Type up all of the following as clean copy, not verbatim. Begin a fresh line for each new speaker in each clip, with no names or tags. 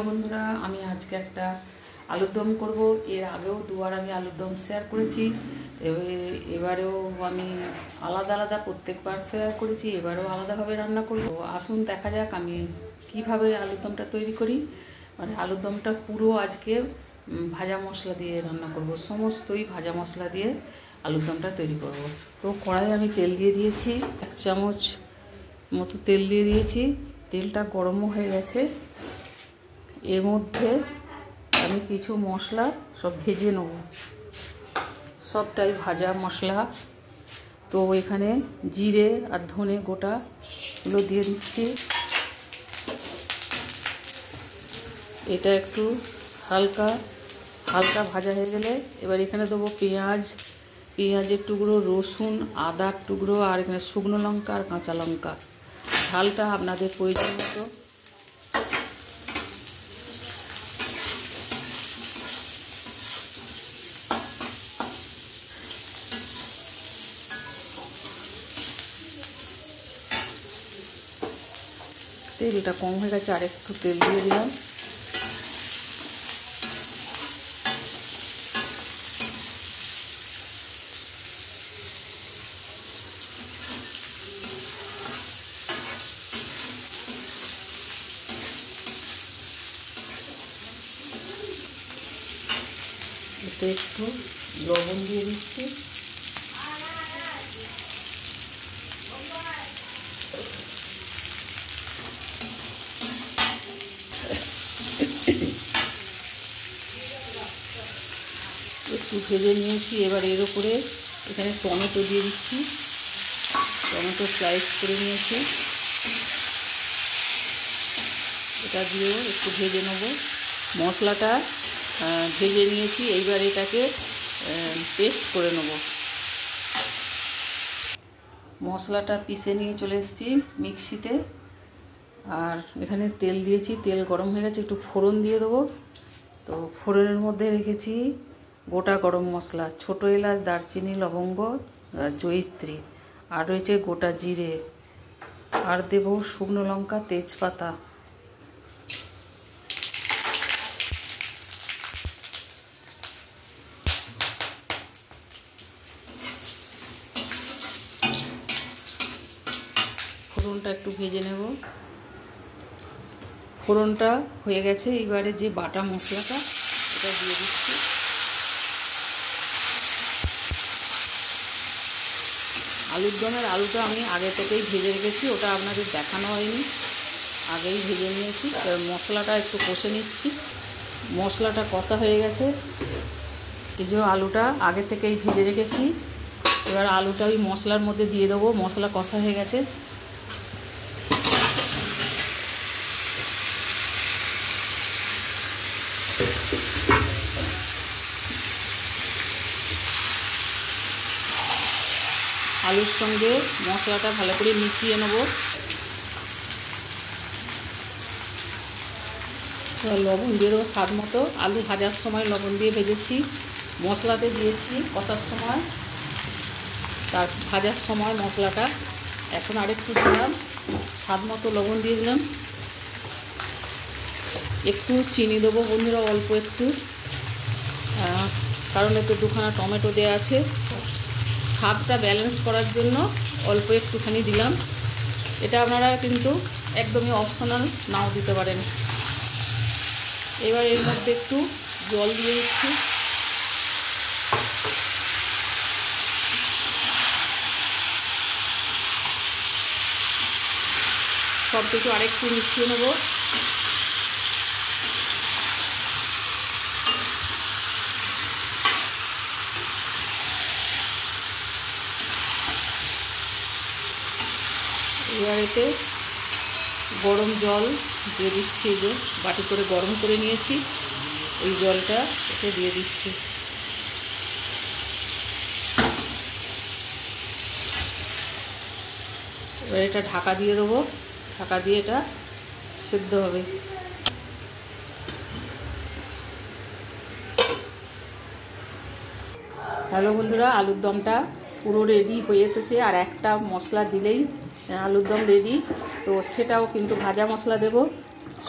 বন্ধুরা, আমি আজকে একটা আলুর দম করব। এর আগেও দুবার আমি আলুর দম শেয়ার করেছি, এবারেও আমি আলাদা আলাদা প্রত্যেকবার শেয়ার করেছি, এবারেও আলাদাভাবে রান্না করব। আসুন দেখা যাক আমি কিভাবে আলুর দমটা তৈরি করি। মানে আলুর দমটা পুরো আজকে ভাজা মশলা দিয়ে রান্না করব, সমস্তই ভাজা মশলা দিয়ে আলুর দমটা তৈরি করব। তো কড়াইয়ে আমি তেল দিয়ে দিয়েছি, 1 চামচ মতো তেল দিয়ে দিয়েছি। তেলটা গরমও হয়ে গেছে। এর মধ্যে আমি কিছু মশলা সব ভেজে নেব, সবটাই ভাজা মশলা। তো এখানে জিরে আর ধনে গোটাগুলো দিয়ে দিচ্ছি। এটা একটু হালকা ভাজা হয়ে গেলে এবার এখানে দেবো পেঁয়াজের টুকরো, রসুন, আদার টুকরো, আর এখানে শুকনো লঙ্কা আর কাঁচা লঙ্কা। ঝালটা আপনাদের প্রয়োজন মতো। তেলটা কম হয়ে গেছে, আর একটু তেল দিয়ে দিলাম। এতে একটু লবণ দিয়ে দিচ্ছি। একটু ভেজে নিয়েছি। এবার এর উপরে এখানে টমেটো দিয়ে দিচ্ছি, টমেটো স্লাইস করে নিয়েছি। এটা দিয়েও একটু ভেজে নেব। মশলাটা ভেজে নিয়েছি, এইবার এটাকে পেস্ট করে নেব। মশলাটা পিষে নিয়ে চলে এসেছি মিক্সিতে। আর এখানে তেল দিয়েছি, তেল গরম হয়ে গেছে, একটু ফোড়ন দিয়ে দেবো। তো ফোড়নের মধ্যে রেখেছি গোটা গরম মশলা, ছোটো এলাচ, দারচিনি, লবঙ্গ, জয়িত্রী, আর রয়েছে গোটা জিরে, আর দেব শুকনো লঙ্কা, তেজপাতা। ফোড়নটা একটু ভেজে নেব। ফোড়নটা হয়ে গেছে, এবারে যে বাটা মশলাটা এটা দিয়ে দিচ্ছি। আলুর দমের আলুটা আমি আগে থেকেই ভেজে রেখেছি, ওটা আপনাদের দেখানো হয়নি, আগেই ভেজে নিয়েছি। মশলাটা একটু কষে নিচ্ছি। মশলাটা কষা হয়ে গেছে, এই যে আলুটা আগে থেকেই ভেজে রেখেছি। এবার আলুটা ওই মশলার মধ্যে দিয়ে দেবো। মশলা কষা হয়ে গেছে। আলুর সঙ্গে মশলাটা ভালো করে মিশিয়ে নেব। লবণ দিয়ে দেবো স্বাদ মতো। আলু ভাজার সময় লবণ দিয়ে ভেজেছি, মশলাতে দিয়েছি কষার সময়, তার ভাজার সময় মশলাটা। এখন আরেকটু দিলাম, স্বাদ মতো লবণ দিয়ে দিলাম। একটু চিনি দেবো বন্ধুরা, অল্প একটু, কারণ এতে 2খানা টমেটো দেওয়া আছে। স্বাদটা ব্যালেন্স করার জন্য অল্প একটুখানি দিলাম। এটা আপনারা কিন্তু একদমই অপশনাল, নাও দিতে পারেন। এবার এর মধ্যে একটু জল দিয়ে দিচ্ছি। সব কিছু আরেকটু মিশিয়ে নেব। এবার এতে গরম জল দিয়ে দিচ্ছি, যে বাটি করে গরম করে নিয়েছি, এই জলটা এতে দিয়ে দিচ্ছি। এবার এটা ঢাকা দিয়ে দেবো, ঢাকা দিয়ে এটা সিদ্ধ হবে। হ্যালো বন্ধুরা, আলুর দমটা পুরো রেডি হয়ে এসেছে। আর একটা মশলা দিলেই আলুর দম রেডি। তো সেটাও কিন্তু ভাজা মশলা দেব।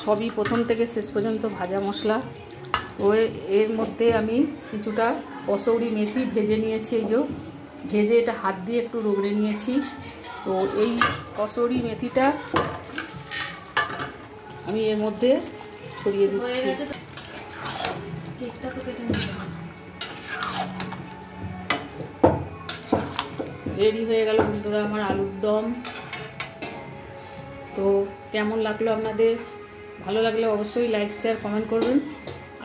সবই প্রথম থেকে শেষ পর্যন্ত ভাজা মশলা। তো এর মধ্যে আমি কিছুটা কসৌরি মেথি ভেজে নিয়েছি, এই যে ভেজে এটা হাত দিয়ে একটু রগড়ে নিয়েছি। তো এই কসৌরি মেথিটা আমি এর মধ্যে ছড়িয়ে দিচ্ছি। রেডি হয়ে গেল বন্ধুরা আমার আলুর দম। তো কেমন লাগলো আপনাদের? ভালো লাগলে অবশ্যই লাইক শেয়ার কমেন্ট করবেন।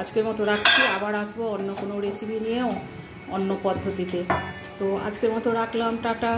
আজকের মতো রাখছি, আবার আসবো অন্য কোনো রেসিপি নিয়ে, অন্য পদ্ধতিতে। তো আজকের মতো রাখলাম, টাটা।